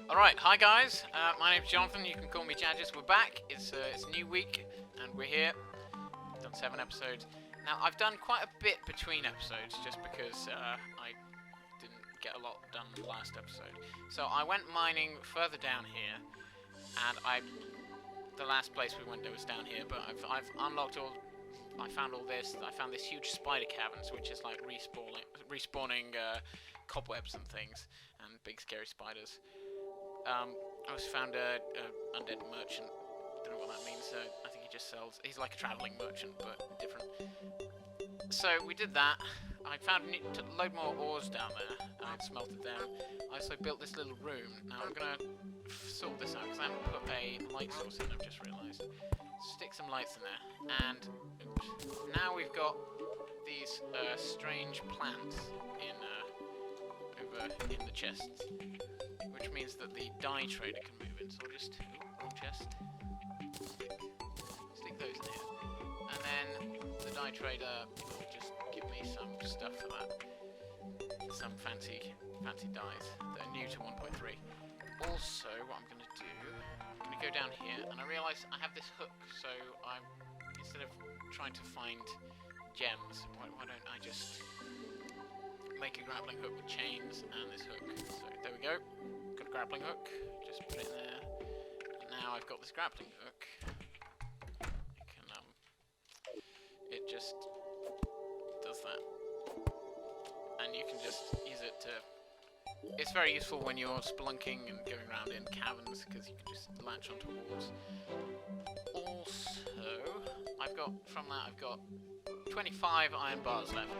Alright, hi guys, my name's Jonathan, you can call me Jadgus. We're back, it's a new week, and we're here. We've done 7 episodes. Now, I've done quite a bit between episodes, just because I didn't get a lot done in the last episode. So I went mining further down here, and the last place we went there was down here, but I've unlocked all, I found all this. I found this huge spider caverns, which is like respawning cobwebs and things, and big scary spiders. I also found a undead merchant. Don't know what that means. I think he just sells. He's like a traveling merchant, but different. So we did that. I found a load more ores down there, and I smelted them. I also built this little room. Now I'm gonna sort this out because I haven't put a light source in. I've just realised. Stick some lights in there, and oops, now we've got these strange plants over in the chests, which means that the dye trader can move in. So I'll just wrong chest, stick those in here, and then the dye trader will just give me some stuff for that, some fancy dyes that are new to 1.3. Also, what I'm going to do, I'm going to go down here, and I realise I have this hook, so instead of trying to find gems, why don't I just make a grappling hook with chains and this hook. So there we go, got a grappling hook, just put it in there, and now I've got this grappling hook. It just does that, and you can just use it to. It's very useful when you're spelunking and going around in caverns, because you can just latch onto walls. Also, I've got 25 iron bars left.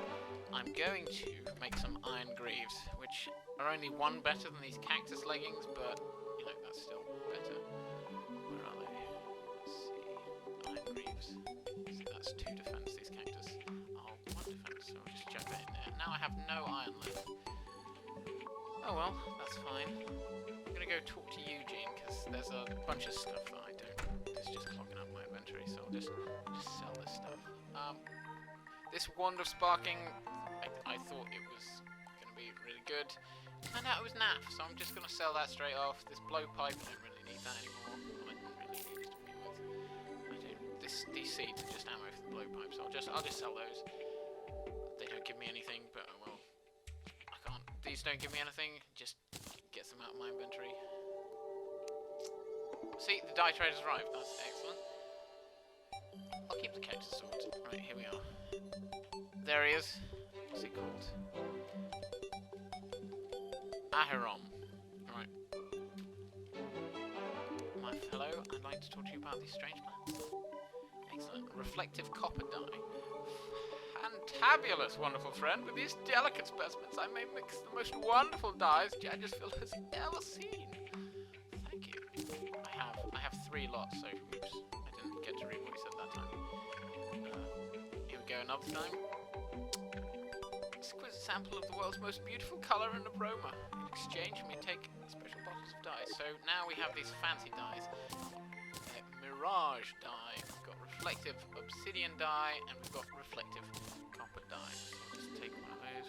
I'm going to make some iron greaves, which are only one better than these cactus leggings, but, you know, that's still better. Where are they? Let's see. Iron greaves. So that's 2 defense, these cactus. Oh, 1 defense, so I'll just chuck that in there. Now I have no iron left. Oh well, that's fine. I'm gonna go talk to Eugene, because there's a bunch of stuff that I don't. It's just clogging up my inventory, so I'll just sell this stuff. This wand of sparking, I thought it was gonna be really good. Turned out it was naff, so I'm just gonna sell that straight off. This blowpipe, I don't really need that anymore. I didn't really use it to begin with. These seeds are just ammo for the blowpipe, so I'll just sell those. They don't give me anything, but oh well. These don't give me anything, just gets them out of my inventory. See, the dye trader's arrived, that's excellent. I'll keep the cactus sword. Right, here we are. There he is. What's he called? Ahiron. Right. My fellow, I'd like to talk to you about these strange plants. Excellent. Reflective copper dye. Fantabulous, wonderful friend. With these delicate specimens, I may mix the most wonderful dyes Jadgus has ever seen. Thank you. I have 3 lots, so oops, I didn't get to read what he said that time. Here we go, another time. Exquisite sample of the world's most beautiful colour and aroma. In exchange, we take special bottles of dye. So now we have these fancy dyes. Mirage dye. We've got reflective obsidian dye, and we've got reflective copper dye. So I'll just take one of those.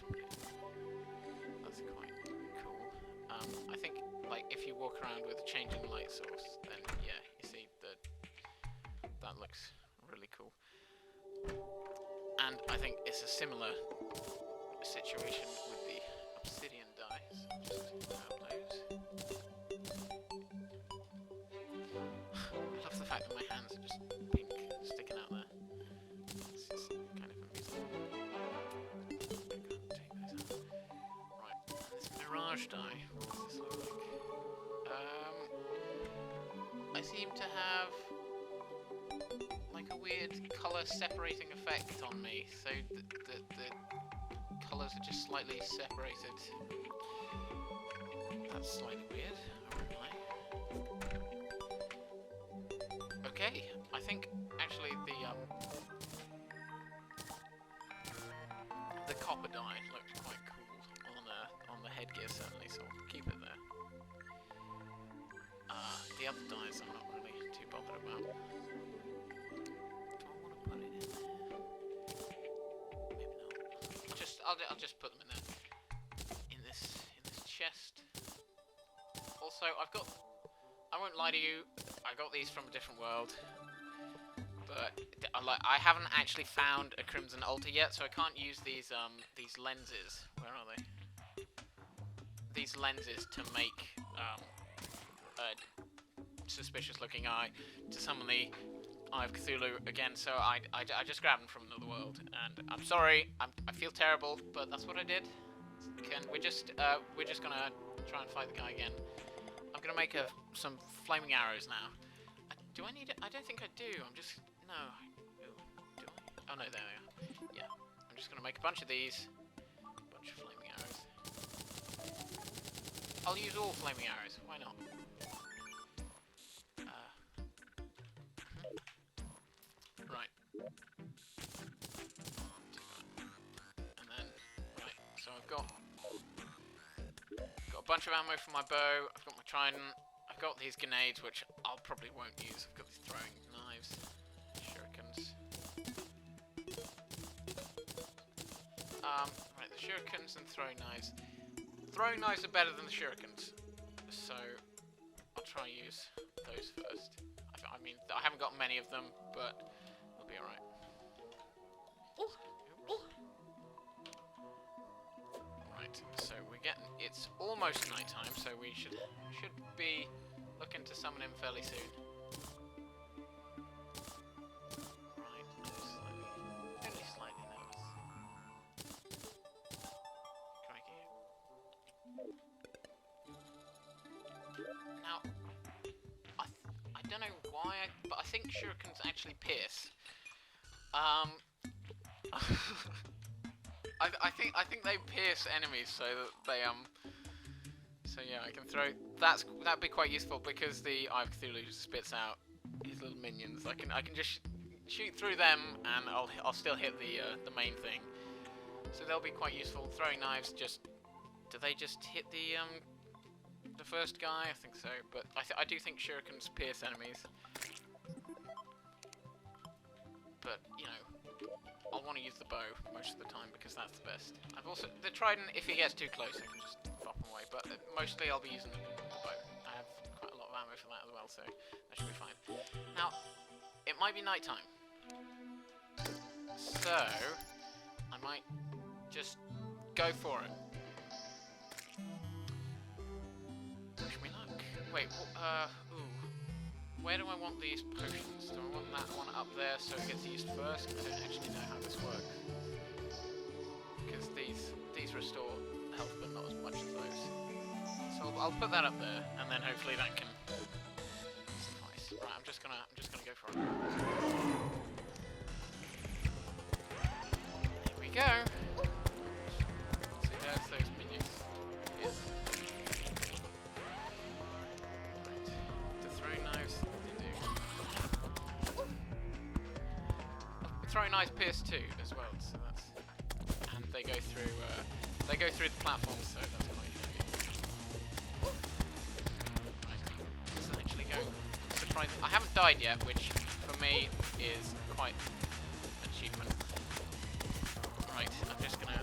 That's quite cool. I think, like, if you walk around with a changing light source, then yeah, you see that looks really cool. And I think it's a similar situation with the obsidian dye. So I'll just grab those. I love the fact that my hands are just pink, sticking out there. It's just kind of amusing. I'm gonna take those out. Right, and this mirage dye, what does this look like? I seem to have like a weird colour separating effect on me, so the colours are just slightly separated. That's slightly weird, I won't lie. Okay, I think actually the copper dye looked quite cool on the headgear certainly, so I'll keep it there. The other dyes I'm not really too bothered about. Do I want to put it in there? Maybe not. I'll just put them in there. In this chest. So I've got... I won't lie to you, I got these from a different world. But I haven't actually found a Crimson Altar yet, so I can't use these lenses. Where are they? These lenses to make a suspicious-looking eye to summon the Eye of Cthulhu again. So I just grabbed them from another world, and I'm sorry. I feel terrible, but that's what I did. We're just gonna try and fight the guy again. I'm gonna make some flaming arrows now. Do I need it? I don't think I do. I'm just... No. Ooh, do I? Oh, no, there we are. Yeah. I'm just going to make a bunch of these. A bunch of flaming arrows. I'll use all flaming arrows. Why not? Right. And then... Right. So I've got a bunch of ammo for my bow. I've got my trident. I've got these grenades, which I'll probably won't use. I've got these throwing knives, shurikens. Right, the shurikens and throwing knives. Throwing knives are better than the shurikens, so I'll try and use those first. I mean, I haven't got many of them, but it'll be alright. Right, so we're getting... It's almost night time, so we should be looking to summon him fairly soon. Right, only slightly nervous. Crikey. Now, I don't know why, but I think shurikens actually pierce. I think they pierce enemies so that they So yeah, I can throw. That'd be quite useful because the Eye of Cthulhu spits out his little minions. I can just shoot through them and I'll still hit the main thing. So they'll be quite useful. Throwing knives do they just hit the first guy? I think so, but I do think shurikens pierce enemies. But you know, I'll want to use the bow most of the time because that's the best. I've also the trident. If he gets too close, I can just fop him away. But mostly I'll be using the bow. I have quite a lot of ammo for that as well, so that should be fine. Now, it might be night time, so I might just go for it. Wish me luck. Wait, ooh. Where do I want these potions? Do I want that one up there so it gets used first? I don't actually know how this works. Because these restore health, but not as much as those. So I'll put that up there, and then hopefully that can suffice. Right, I'm just gonna go for it. Here we go. See, there's those minions. Yes. Throwing knives pierce too, as well. So that's, and they go through the platform, so that's quite handy. Right, this is actually going surprising. I haven't died yet, which for me is quite an achievement. Right, I'm just gonna.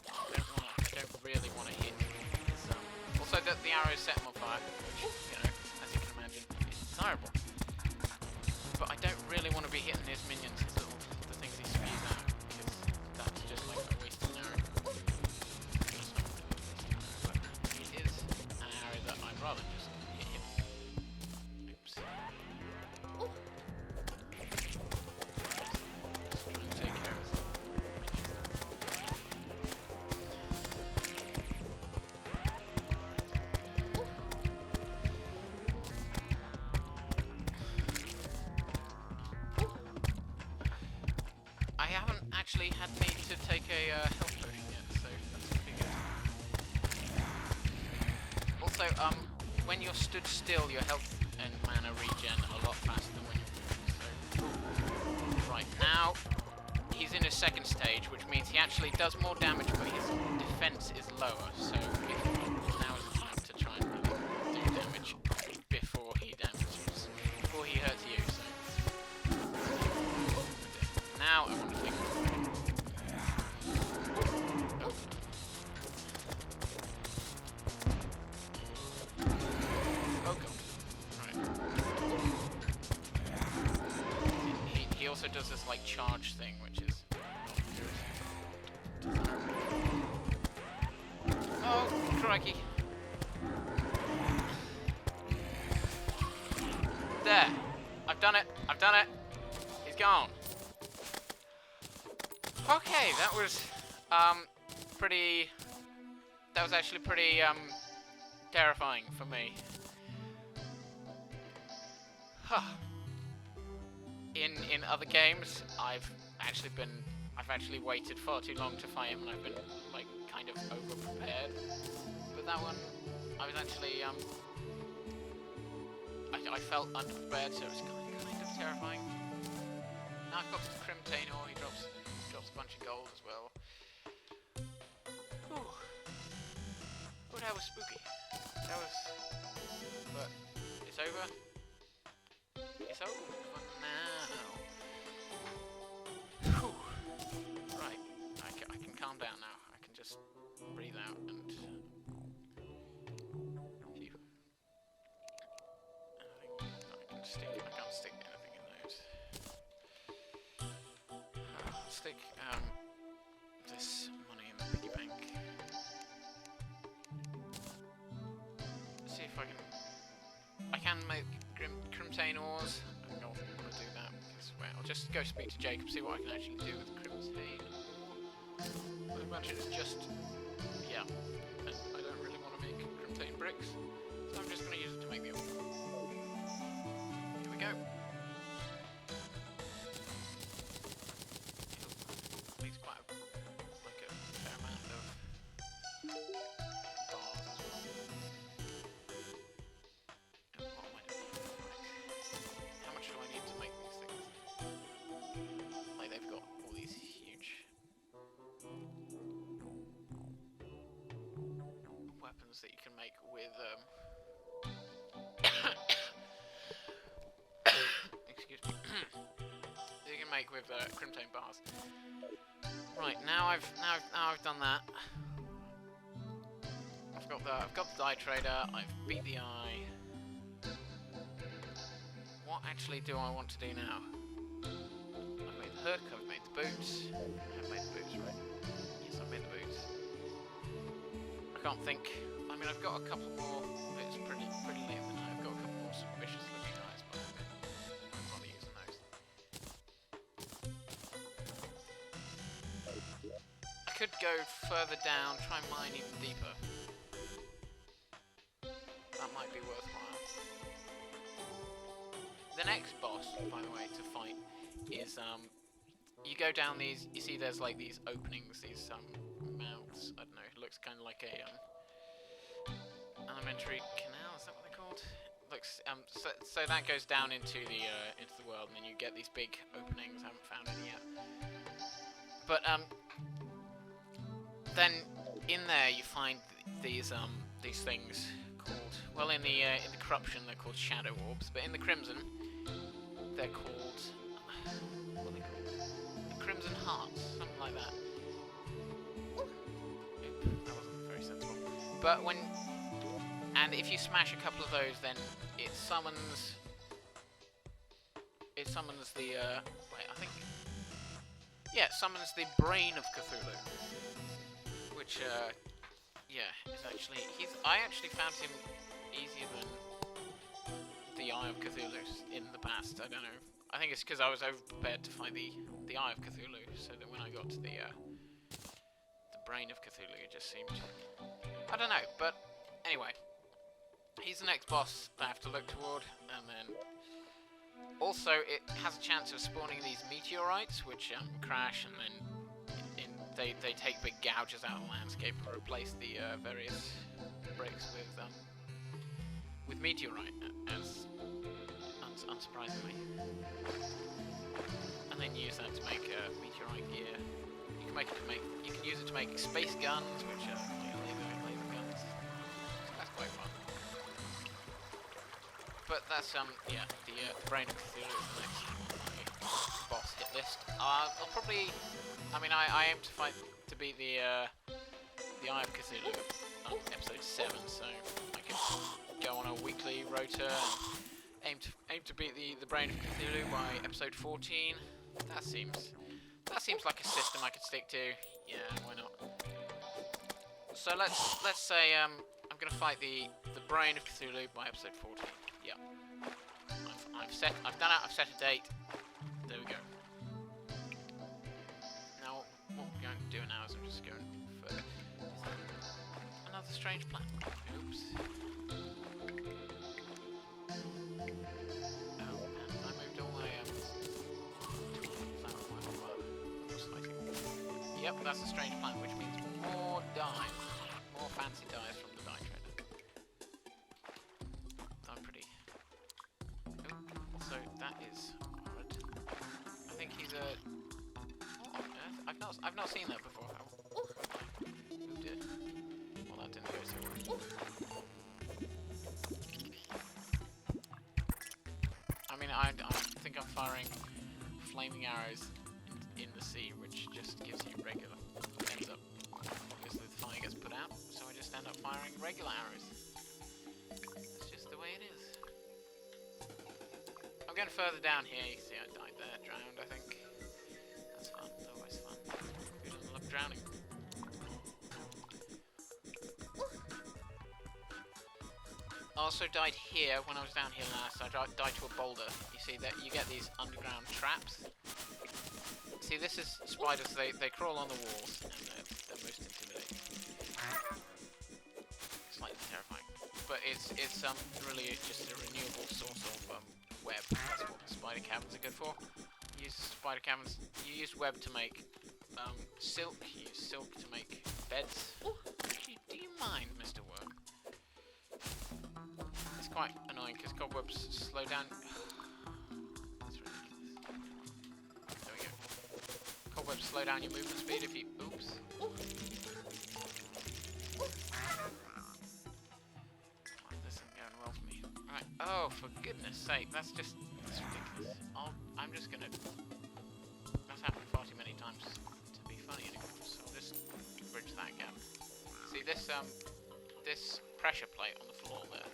I don't really want to hit. Also, the arrows set him on fire, which, you know, as you can imagine, is desirable. But I don't really want to be hitting his minions, the things he spews out, because that's just like a waste of an arrow. But it is an arrow that I'd rather just hit him. Oops. Just try and take care of this. I haven't actually had need to take a health potion yet, so that's pretty good. Also, when you're stood still, your health and mana regen a lot faster than when you're moving. So, right now, he's in his second stage, which means he actually does more damage, but his defense is lower. So now is the time to try and do damage before he hurts you. So now I want to think. he also does this like charge thing, which is not good. Oh, crikey. There. I've done it. I've done it. He's gone. Okay, that was pretty. That was actually pretty terrifying for me. Huh. In other games, I've actually waited far too long to fight him, and I've been like kind of over prepared. But that one, I was actually I felt underprepared, so it was kind of terrifying. Now I've got this Crimtainor, he drops a bunch of gold as well. Whew. Oh, that was spooky. That was... But it's over. It's over for now. Whew. Right, I can calm down now. I can just breathe out and... I can't stick anything in those. I'll stick this money in the piggy bank. See if I can make Crimtainors. I don't want to do that because, well, I'll just go speak to Jacob, see what I can actually do with Crimtainor. I imagine it's just, yeah, and I don't really want to make Crimtain bricks, so I'm just going to use it to make the oil. Go. Makes quite a fair amount of bars as well. And what am I doing? Right. How much do I need to make these things? Like they've got all these huge weapons that you can make with with Crimtain bars. Right, now I've done that. I've got the die trader. I've beat the eye. What actually do I want to do now? I've made the hook. I've made the boots. I've made the boots, right? Yes, I've made the boots. I can't think. I mean, I've got a couple more. It's pretty late in the night. I've got a couple more suspicious looking eyes, but I'm not using those. I could go further down, try and mine even deeper. That might be worthwhile. The next boss, by the way, to fight is you go down these. You see, there's like these openings, these mouths. I don't know. It looks kind of like a Alimentary Canal. Is that what they're called? Looks so that goes down into the world, and then you get these big openings. I haven't found any yet. But then in there you find these things called, well, in the corruption they're called shadow orbs, but in the crimson they're called, what are they called? The crimson hearts, something like that. Oop, that wasn't very sensible. But if you smash a couple of those, then it summons the wait, I think, yeah, it summons the brain of Cthulhu, which yeah, is actually, I actually found him easier than the Eye of Cthulhu in the past. I don't know. I think it's because I was over-prepared to fight the Eye of Cthulhu, so that when I got to the brain of Cthulhu, it just seemed, I don't know. But anyway, he's the next boss that I have to look toward, and then also it has a chance of spawning these meteorites, which crash, and then they take big gouges out of the landscape and replace the various bricks with meteorite, as unsurprisingly, and then use that to make meteorite gear. You can use it to make space guns, which are laser guns. So that's quite fun. But that's yeah, the brain of Cthulhu is the next on my boss hit list. I'll probably, I mean, I aim to fight to beat the Eye of Cthulhu on episode 7, so I can go on a weekly rota and aim to beat the brain of Cthulhu by episode 14. That seems like a system I could stick to. Yeah, why not? So let's say I'm gonna fight the Brain of Cthulhu by episode 40. Yeah. I've done it. I've set a date. There we go. Now what we're going to do now is I'm just going further. Another strange plan. Oops. Yep, that's a strange plan, which means more dyes. More fancy dyes from the dye trader. I'm pretty... Ooh, also, that is odd. I think he's a... What on earth? I've not seen that before. Oh dear. Well, that didn't go so well. I mean, I think I'm firing flaming arrows in the sea, which just gives you regular. Ends up, obviously the fire gets put out, so I just end up firing regular arrows. That's just the way it is. I'm going further down here. You see, I died there, drowned. I think that's fun. Always fun. Who doesn't love drowning? I also died here when I was down here last. I died to a boulder. You see that you get these underground traps. See, this is spiders. They crawl on the walls, and they're most intimidating. Slightly terrifying, but it's really just a renewable source of web. That's what spider caverns are good for. You use spider caverns. You use web to make silk. You use silk to make beds. Do you mind, Mr. Worm? It's quite annoying because cobwebs slow down. Cobwebs slow down your movement speed if you... Oops. This isn't going well for me. Right. Oh, for goodness sake. That's ridiculous. I'm just gonna... That's happened far too many times to be funny anymore, so I'll just bridge that gap. See, this pressure plate on the floor there.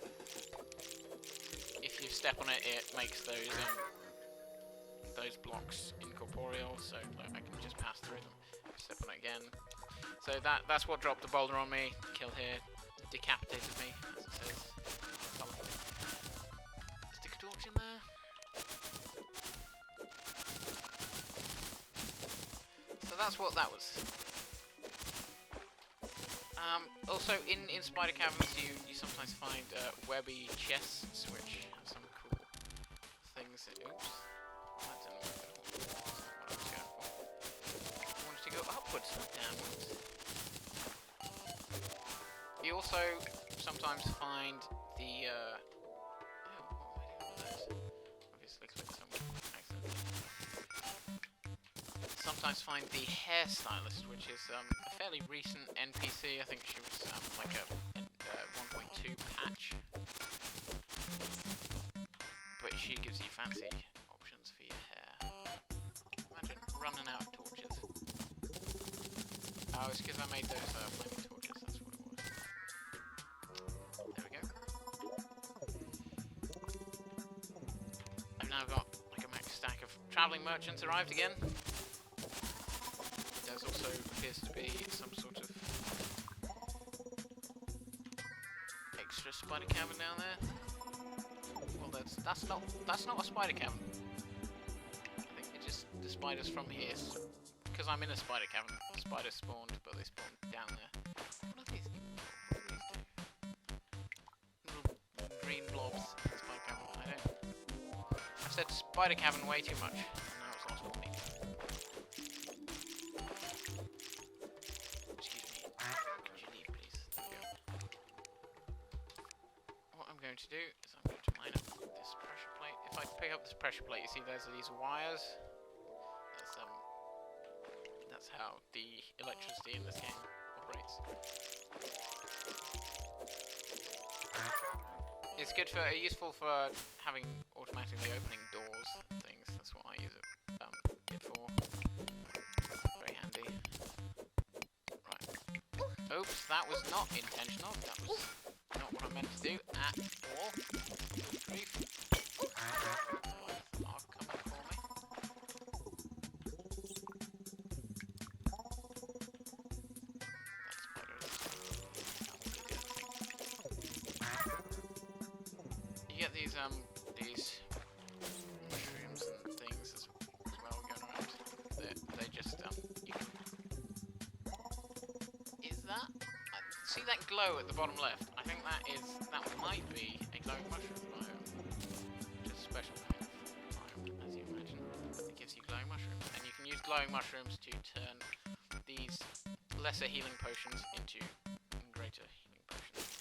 If you step on it, it makes those blocks incorporeal, so like, I can just pass through them. Step on it again. So that's what dropped the boulder on me. Kill here. Decapitated me, as it says. Stick a torch in there. So that's what that was. Also, in spider caverns, you sometimes find webby chests, which have some cool things. Oops. That didn't work at all. That's not what I was going for. I wanted to go upwards, not downwards. You also sometimes find the... oh, what am I doing with this? Obviously clicked somewhere accidentally. Sometimes find the hairstylist, which is a fairly recent NPC. I think she was like a 1.2 patch. But she gives you fancy options for your hair. Imagine running out of torches. Oh, it's because I made those flaming torches, that's what it was. There we go. I've now got like a max stack of travelling merchants arrived again. There's also appears to be some sort of extra spider cavern down there. Well, that's not a spider cavern. I think it just the spiders from here. Because I'm in a spider cavern. Spiders spawned, but they spawned down there. What are these? What do these do? Little green blobs. Spider cavern. I don't. I've said spider cavern way too much. And now it's lost on me. Excuse me. Could you leave, please? There we go. What I'm going to do is I'm going to line up this pressure plate. If I pick up this pressure plate, you see there's these wires. That's how the electricity in this game operates. It's good for, useful for having automatically opening doors and things. That's what I use it for. Very handy. Right. Oops, that was not intentional. That was not what I meant to do at all. Grief. Oh, come back for me. get these mushrooms and things as well going around. They just you can, is that? See that glow at the bottom left? I think that might be a glowing mushroom biome. Just a special kind of biome, as you imagine. It gives you glowing mushrooms, and you can use glowing mushrooms to turn these lesser healing potions into greater healing potions.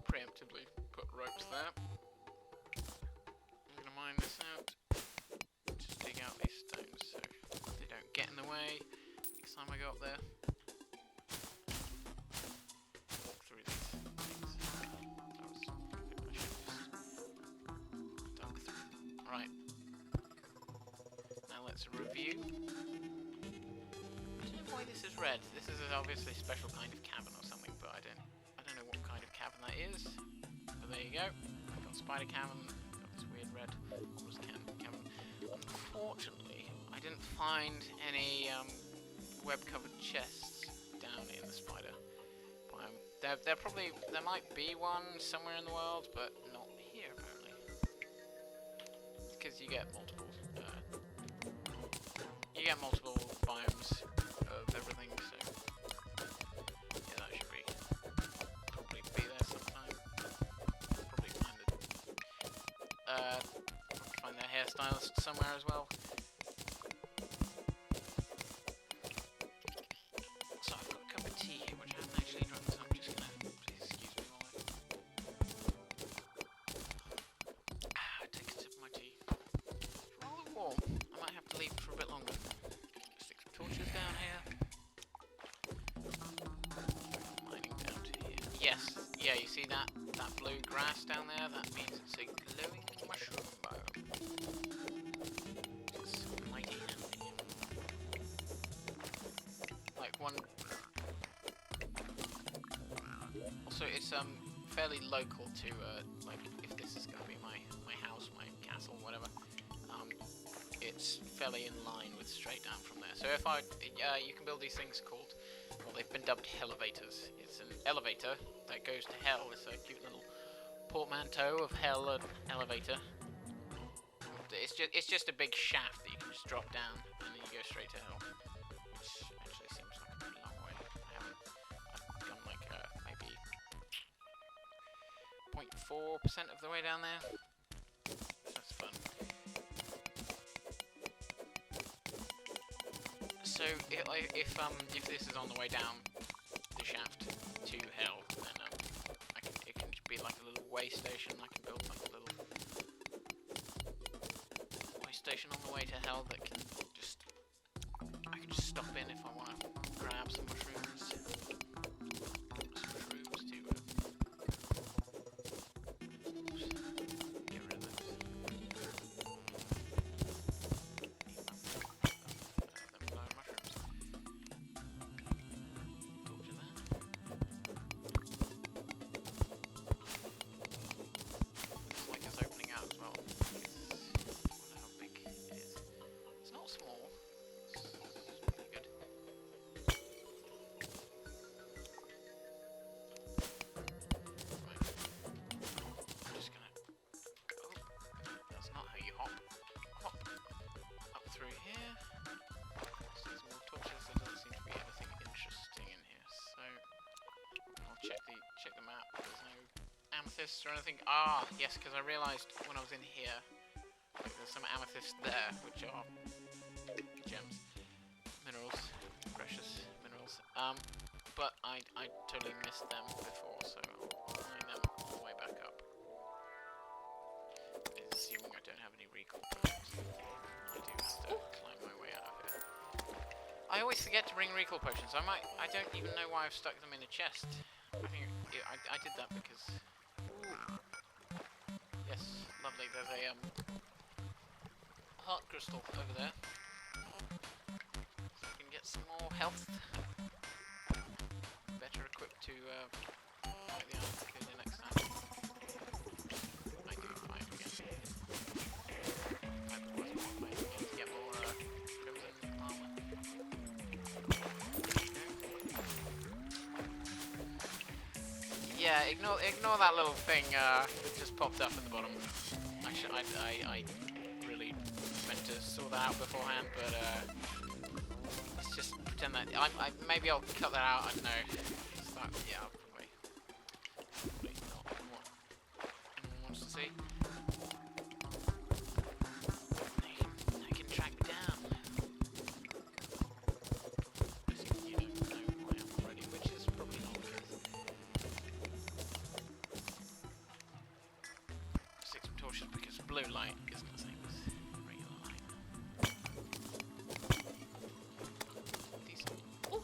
Preemptively put ropes there. I'm going to mine this out. Just dig out these stones so they don't get in the way next time I go up there. Walk through these things. I should just dug through. Right. Now let's review. I don't know why this is red. This is obviously a special kind of cavern or something, but I don't know what kind of cavern that is. But there you go. I've got spider cavern. Got this weird red cavern. Unfortunately, I didn't find any web-covered chests down in the spider biome. There might be one somewhere in the world, but not here apparently. Because you get multiple biomes of everything, so yeah, that should probably be there sometime. Probably find their hairstylist somewhere as well. So I've got a cup of tea here, which I haven't actually drunk, so I'm just gonna, please excuse me while I take a sip of my tea. It's rather warm. I might have to leave it for a bit longer. Stick some torches down here. Mining down to here. Yes, yeah, you see that blue grass down there? That means it's a glowing mushroom biome. It's mighty handy. Like one. Also, it's fairly local to like if this is gonna be my house, my castle, whatever. It's fairly in line with straight down from there. So if you can build these things called, well, they've been dubbed elevators. It's an elevator that goes to hell. It's a cute little portmanteau of hell and elevator. It's just a big shaft that you can just drop down and then you go straight to hell. Which actually seems like a pretty long way. I've gone like maybe 0.4% of the way down there. So that's fun. So if this is on the way down the shaft to hell, then it can be like a little way station. I can build like a little way station on the way to hell that can I can just stop in if I want to grab some mushrooms. Get rid of those. Check the map. There's no amethysts or anything. Ah, yes, because I realised when I was in here, there's some amethysts there, which are gems, minerals, precious minerals. But I totally missed them before, so I'll mine them on the way back up. Assuming I don't have any recall potions. I do have to climb my way out of here. I always forget to bring recall potions. I don't even know why I've stuck them in a chest. I think I did that because... Ooh. Yes, lovely. There's a heart crystal over there. So I can get some more health. Better equipped to fight the Alimentary next time. I do fight again. I get more crimson. Yeah, ignore that little thing that just popped up at the bottom. Actually, I really meant to sort that out beforehand, but let's just pretend that maybe I'll cut that out. I don't know. Yeah, probably not what anyone wants to see. They can track me down. You don't know who I am already, which is probably not the case. Stick some torches because blue light isn't the same as regular light. These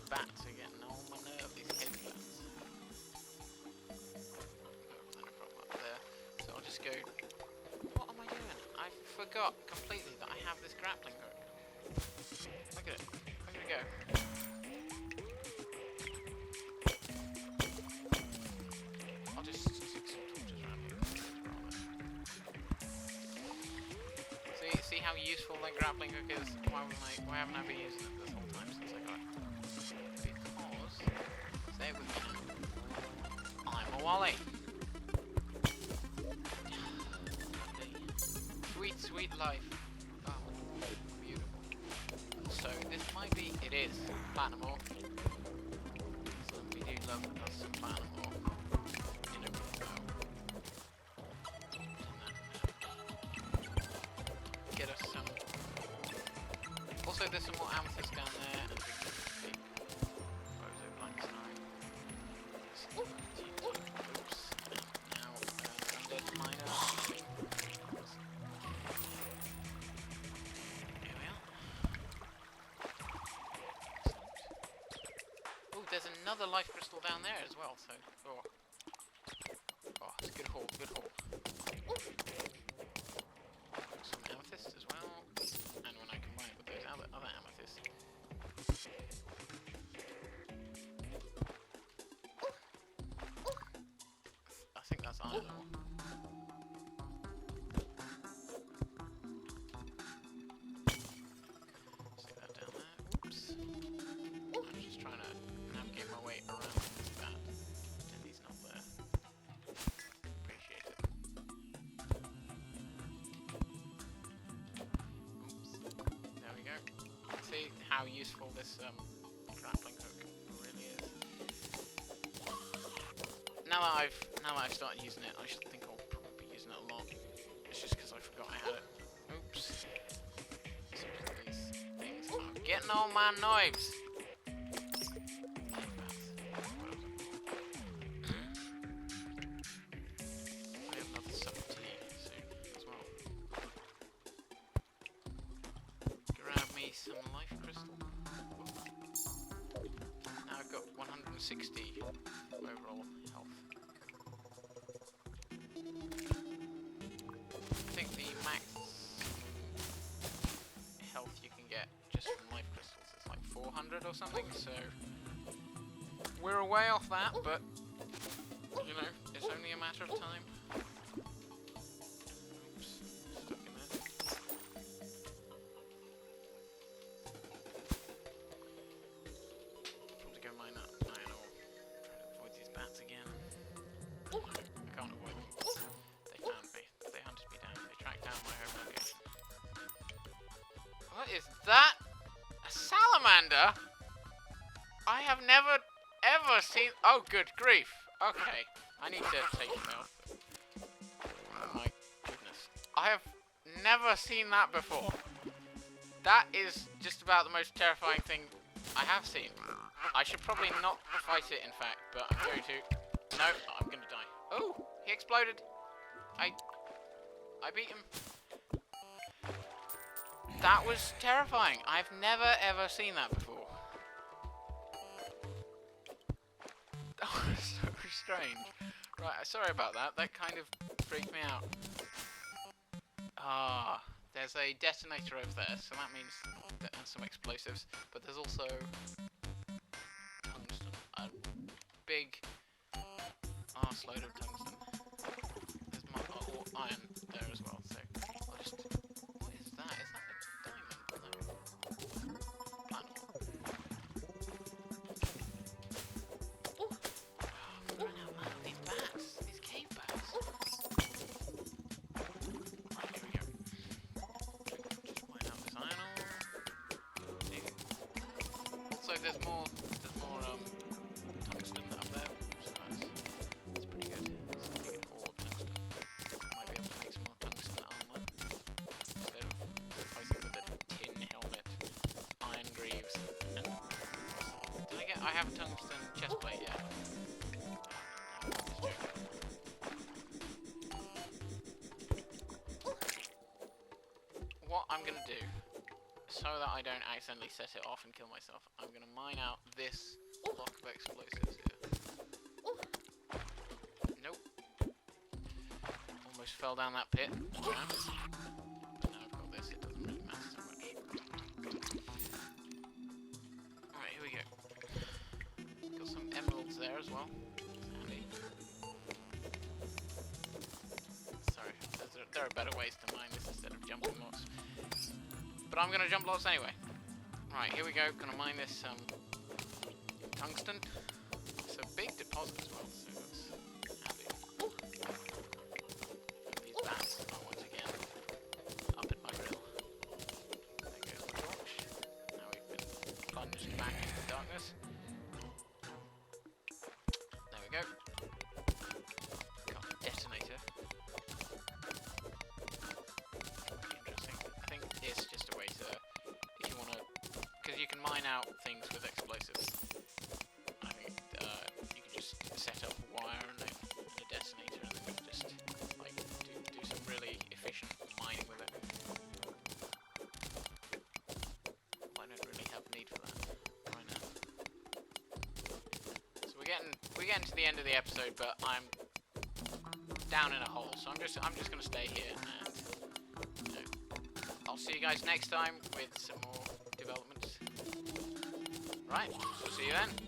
bats are getting on my nerve, these heavy bats. No problem up there. So I'll just go. What am I doing? I forgot completely that I have this grappling hook. Look at it. Look at it go. I'll just stick some torches around here. See how useful that grappling hook is? Why haven't I been using it this whole time since I got it? Because, say it with me now, I'm a Wally. Sweet, sweet life. Oh, beautiful. So this might be, it is platinum ore. So we do love us some platinum ore. You know, get us some. Also, there's some more amethyst down there, and big Bozo Blackstone. Oops. Now, undead miner. Here we are. Oh, there's another life crystal down there as well, so. Oh, it's a good haul, good haul. Some amethyst as well, and when I combine it with those other amethysts. I think that's iron ore. See that down there? Oops. I'm just trying to navigate my way around this bat. Pretend he's not there. Appreciate it. There we go. See how useful this grappling hook really is. Now that I've started using it, I should think I'll probably be using it a lot. It's just because I forgot I had it. Oops. So these things are getting on my knives. We have another sup of tea soon as well. Grab me some life crystal. Now I've got 160 overall health. I think the max health you can get just from life crystals is like 400 or something, so we're a way off that, but you know, it's only a matter of time. Oops, stuck in there. Probably go mine up. Iron ore. Try to avoid these bats again. I can't avoid them. They found me. They hunted me down. They tracked down my home location. What is that? A salamander? I have never ever seen. Oh, good grief. Okay, I need to take it out. Oh my goodness. I have never seen that before. That is just about the most terrifying thing I have seen. I should probably not fight it, in fact, but I'm going to. No, I'm going to die. Oh, he exploded. I beat him. That was terrifying. I've never ever seen that before. That was so strange. Right, sorry about that. That kind of freaked me out. Ah, there's a detonator over there, so that means that there's some explosives. But there's also tungsten. A big arse load of tungsten. There's iron there as well, so I'll just. What is that? Is that a diamond? No. Platinum. Oh, I'm running out of these bats. like there's more tungsten up there, so that's pretty good. It's a pretty good ore of tungsten. Might be able to make some more tungsten armor instead of replacing with a tin helmet, iron greaves, and I have a tungsten chestplate, yeah. I'm just joking. What I'm gonna do, so that I don't accidentally set it off and kill myself, I'm gonna mine out this block of explosives here. Nope. Almost fell down that pit. But now I've got this, it doesn't really matter so much. Alright, here we go. Got some emeralds there as well. Handy. Sorry, there are better ways to mine this instead of jumping lots. But I'm gonna jump lots anyway. Right, here we go. Gonna mine this tungsten. It's a big deposit as well, so that's handy. These bats are once again up at my grill. There goes the torch. Now we've been plunged back into darkness. There we go. Got a detonator. Interesting. I think it's just a way to, if you want to, because you can mine out things with explosives. I think you can just set up a wire and a detonator, and then just like do some really efficient mining with it. Well, I don't really have need for that right now. So we're getting to the end of the episode, but I'm down in a hole, so I'm just gonna stay here, and you know, I'll see you guys next time with some more developments. Right, so see you then.